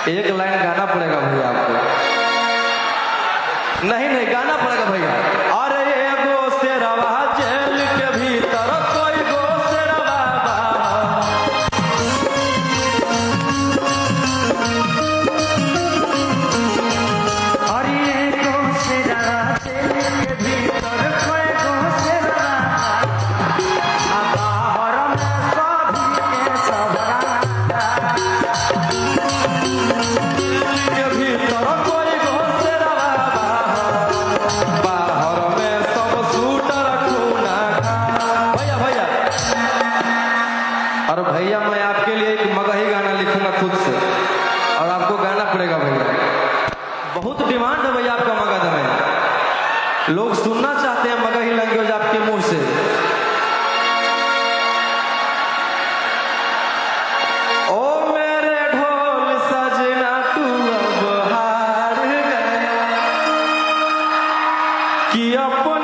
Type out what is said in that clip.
एक लाइन गाना पड़ेगा भैया आपको। नहीं नहीं गाना पड़ेगा भैया। अरे एगो शेरवा जेल के भीतर कोई गो शेरवा अरे एगो शेरवा जेल के भीतर कोई गो शेरवा बाहर में सभी के सबरा के भीतर कोई गो शेरवा बाहर में सब सूटर खूना भैया भैया। और भैया मैं आपके लिए एक मगही गाना लिखूंगा खुद से और आपको गाना पड़ेगा भैया। बहुत डिमांड है भैया आपका मगध में, लोग सुनना चाहते हैं मगही लैंग्वेज आपके मुंह से। ओ मेरे ढोल सजना तू अब हार गया कि अपन